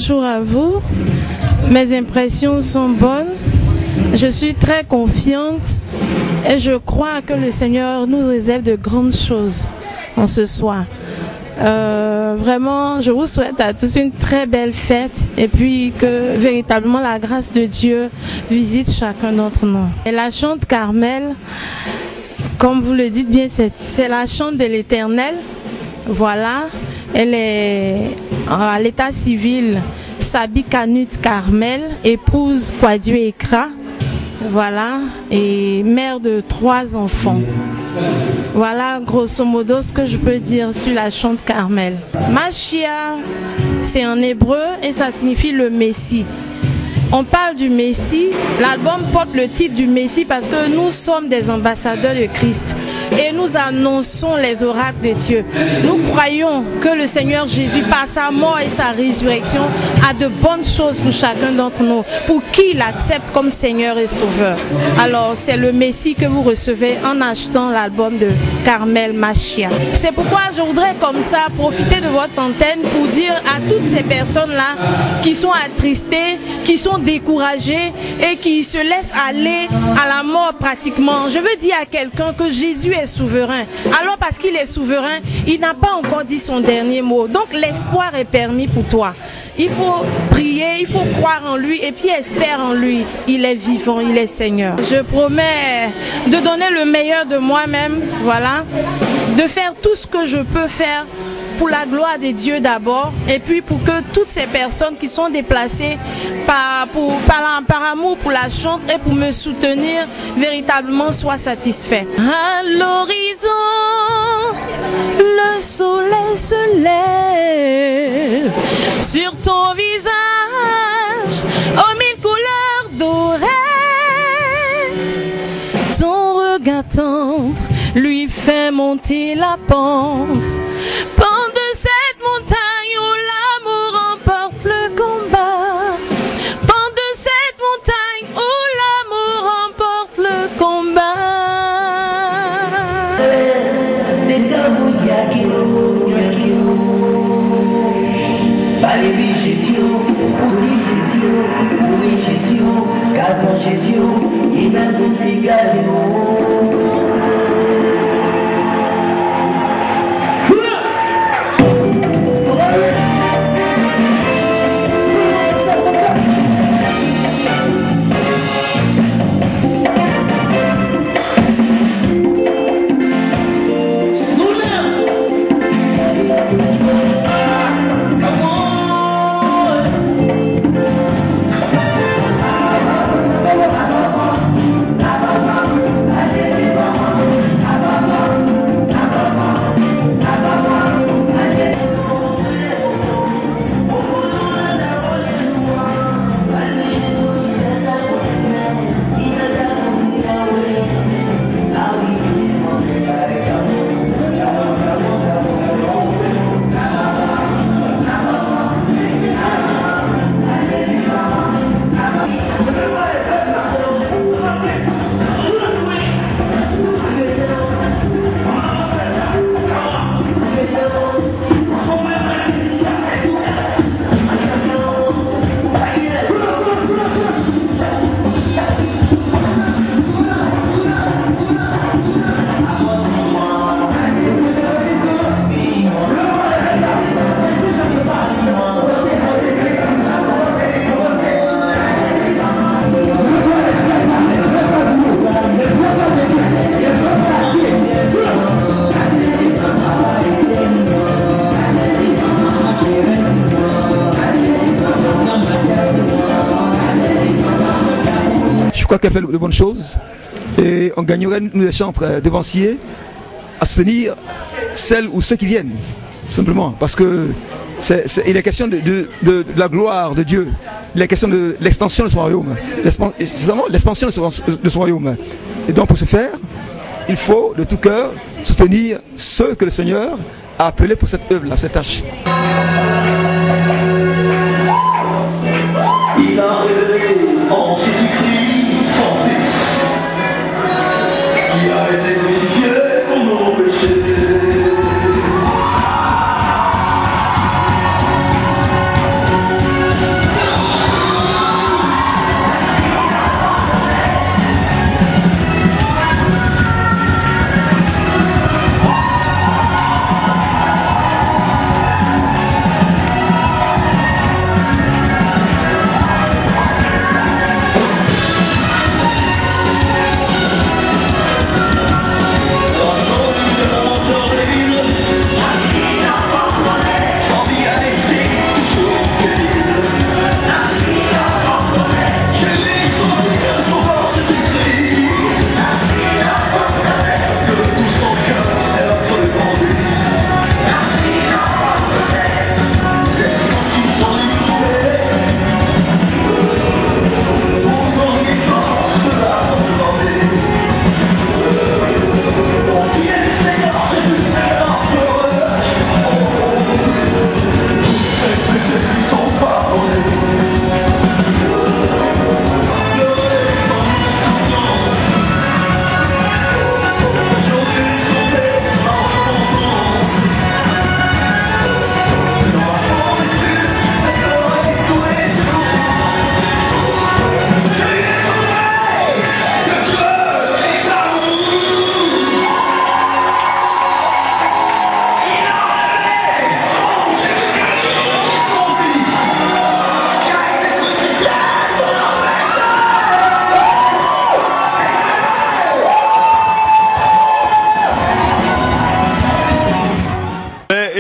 bonjour à vous. Mes impressions sont bonnes. Je suis très confiante et je crois que le Seigneur nous réserve de grandes choses en ce soir. Vraiment, je vous souhaite à tous une très belle fête et puis que véritablement la grâce de Dieu visite chacun d'entre nous. Et la chante Carmel, comme vous le dites bien, c'est la chante de l'Éternel. Voilà, elle est à l'état civil Sabi Kanut Carmel, épouse Kwadieu Ekra. Voilà, et mère de 3 enfants. Voilà, grosso modo, ce que je peux dire sur la chante Carmel. Machia, c'est en hébreu et ça signifie le Messie. On parle du Messie, l'album porte le titre du Messie parce que nous sommes des ambassadeurs de Christ et nous annonçons les oracles de Dieu. Nous croyons que le Seigneur Jésus, par sa mort et sa résurrection, a de bonnes choses pour chacun d'entre nous, pour qui il accepte comme Seigneur et Sauveur. Alors c'est le Messie que vous recevez en achetant l'album de Carmel Machia. C'est pourquoi je voudrais comme ça profiter de votre antenne pour dire à toutes ces personnes-là qui sont attristées, qui sont découragés et qui se laissent aller à la mort pratiquement. Je veux dire à quelqu'un que Jésus est souverain. Alors parce qu'il est souverain, il n'a pas encore dit son dernier mot. Donc l'espoir est permis pour toi. Il faut prier, il faut croire en lui et puis espère en lui. Il est vivant, il est Seigneur. Je promets de donner le meilleur de moi-même, voilà, de faire tout ce que je peux faire pour la gloire de Dieu d'abord et puis pour que toutes ces personnes qui sont déplacées par amour pour la chante et pour me soutenir véritablement soient satisfaits. À l'horizon, le soleil se lève sur ton visage aux 1000 couleurs dorées. Ton regard tendre lui fait monter la pente. De cette montagne où l'amour remporte le combat. Pan de cette montagne où l'amour remporte le combat. Je crois qu'elle fait de bonnes choses et on gagnerait, nous les chantres devanciers, à soutenir celles ou ceux qui viennent, simplement, parce que il est question de la gloire de Dieu, il est question de l'extension de son royaume, l'expansion de son royaume. Et donc pour ce faire, il faut de tout cœur soutenir ceux que le Seigneur a appelés pour cette œuvre-là, cette tâche. Il a révélé en Jésus-Christ son Fils, qui a été crucifié pour nos péchés.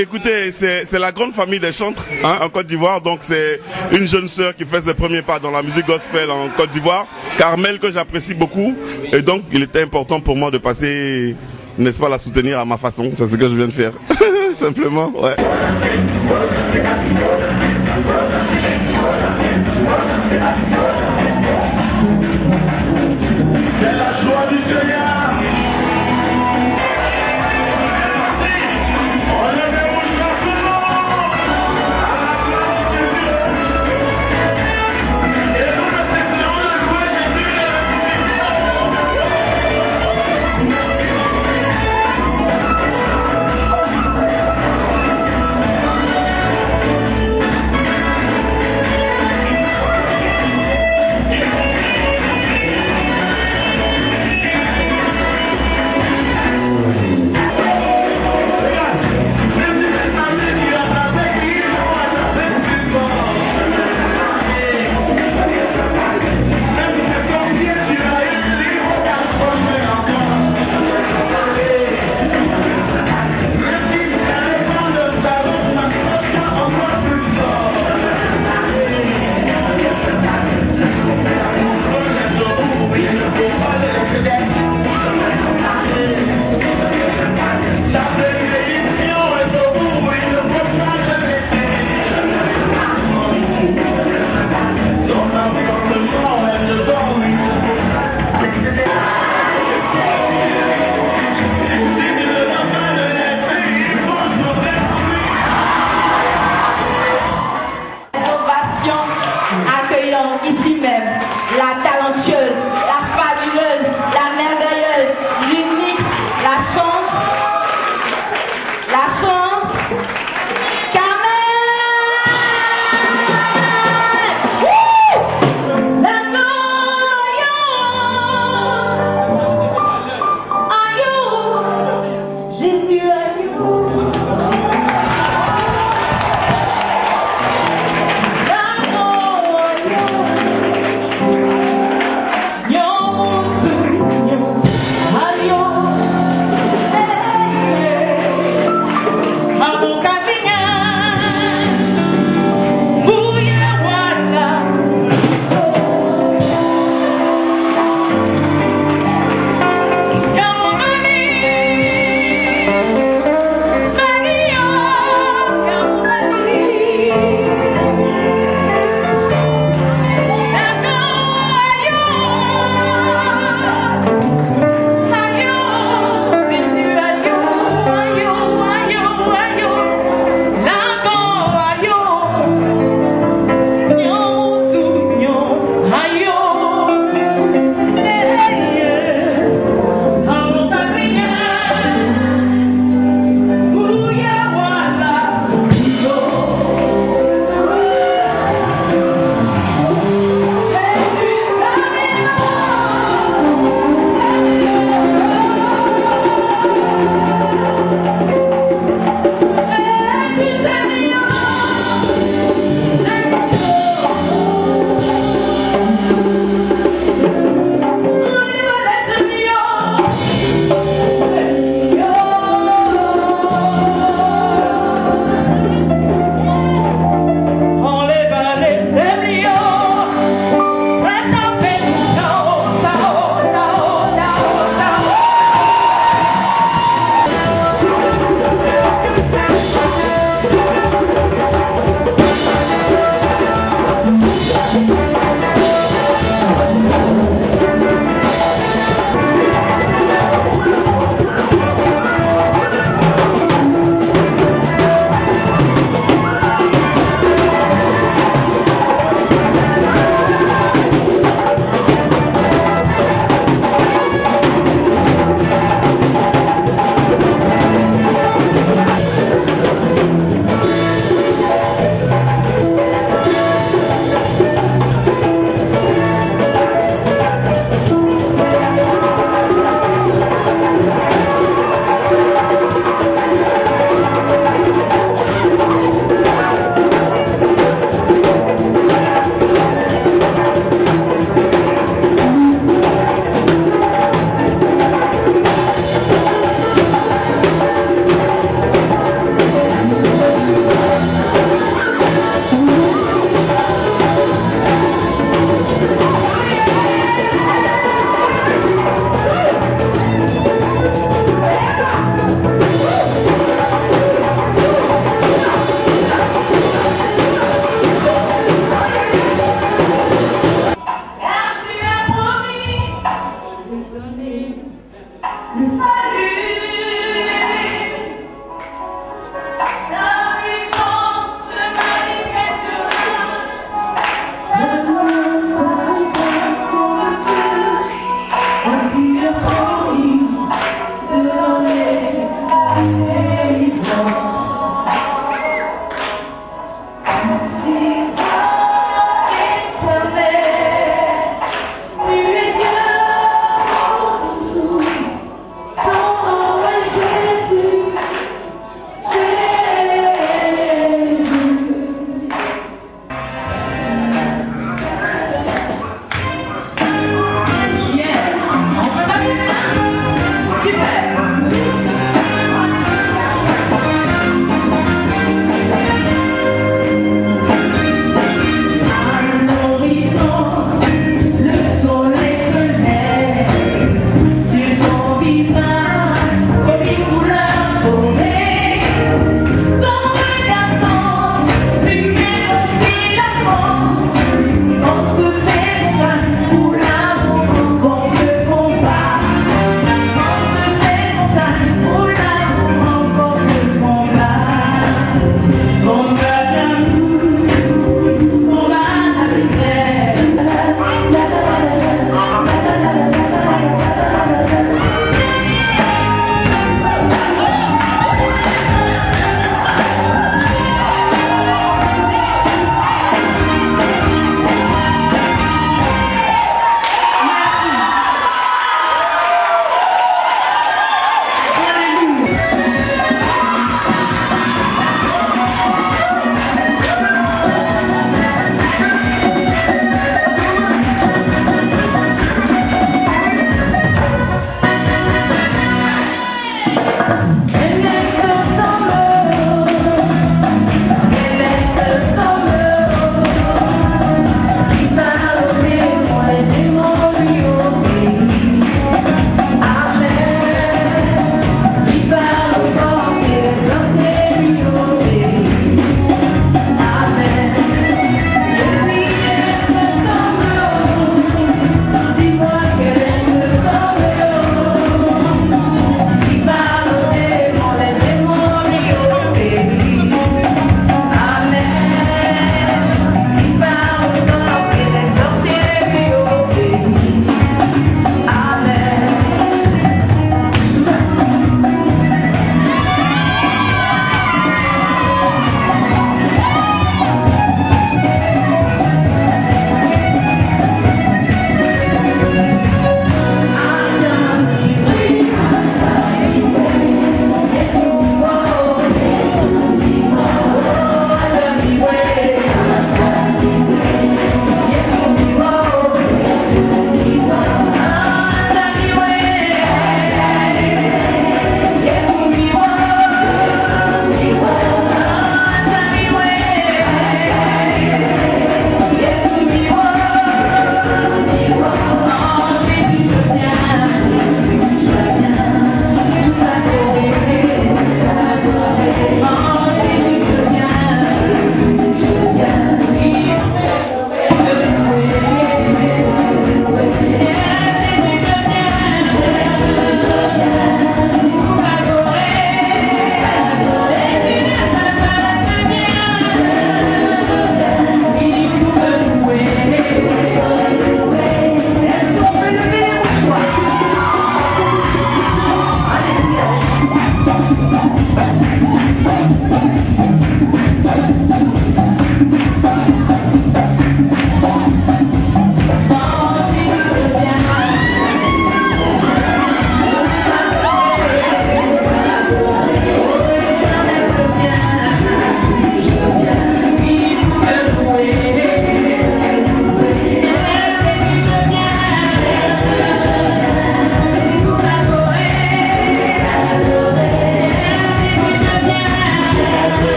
écoutez, c'est la grande famille des chantres hein, en Côte d'Ivoire. Donc c'est une jeune sœur qui fait ses premiers pas dans la musique gospel en Côte d'Ivoire, Carmel, que j'apprécie beaucoup. Et donc il était important pour moi de passer, n'est-ce pas, la soutenir à ma façon. C'est ce que je viens de faire. Simplement, ouais. C'est la joie du Seigneur.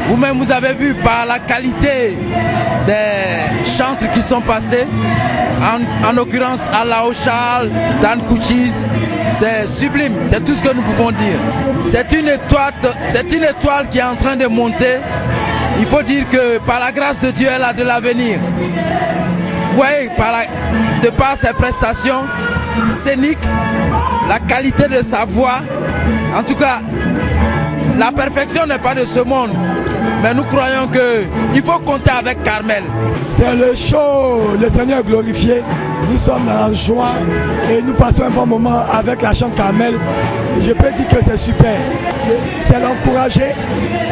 Vous-même, vous avez vu par la qualité des chantres qui sont passés, en l'occurrence Alao Charles, Dan Kouchis, c'est sublime, c'est tout ce que nous pouvons dire. C'est une étoile qui est en train de monter. Il faut dire que par la grâce de Dieu, elle a de l'avenir. Vous voyez, de par ses prestations scéniques, la qualité de sa voix, en tout cas, la perfection n'est pas de ce monde. Mais nous croyons qu'il faut compter avec Carmel. C'est le show, le Seigneur glorifié. Nous sommes en joie et nous passons un bon moment avec la chante Carmel. Et je peux dire que c'est super. C'est l'encourager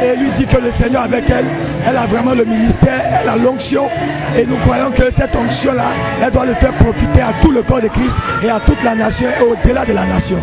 et lui dire que le Seigneur avec elle, elle a vraiment le ministère, elle a l'onction. Et nous croyons que cette onction-là, elle doit le faire profiter à tout le corps de Christ et à toute la nation et au-delà de la nation.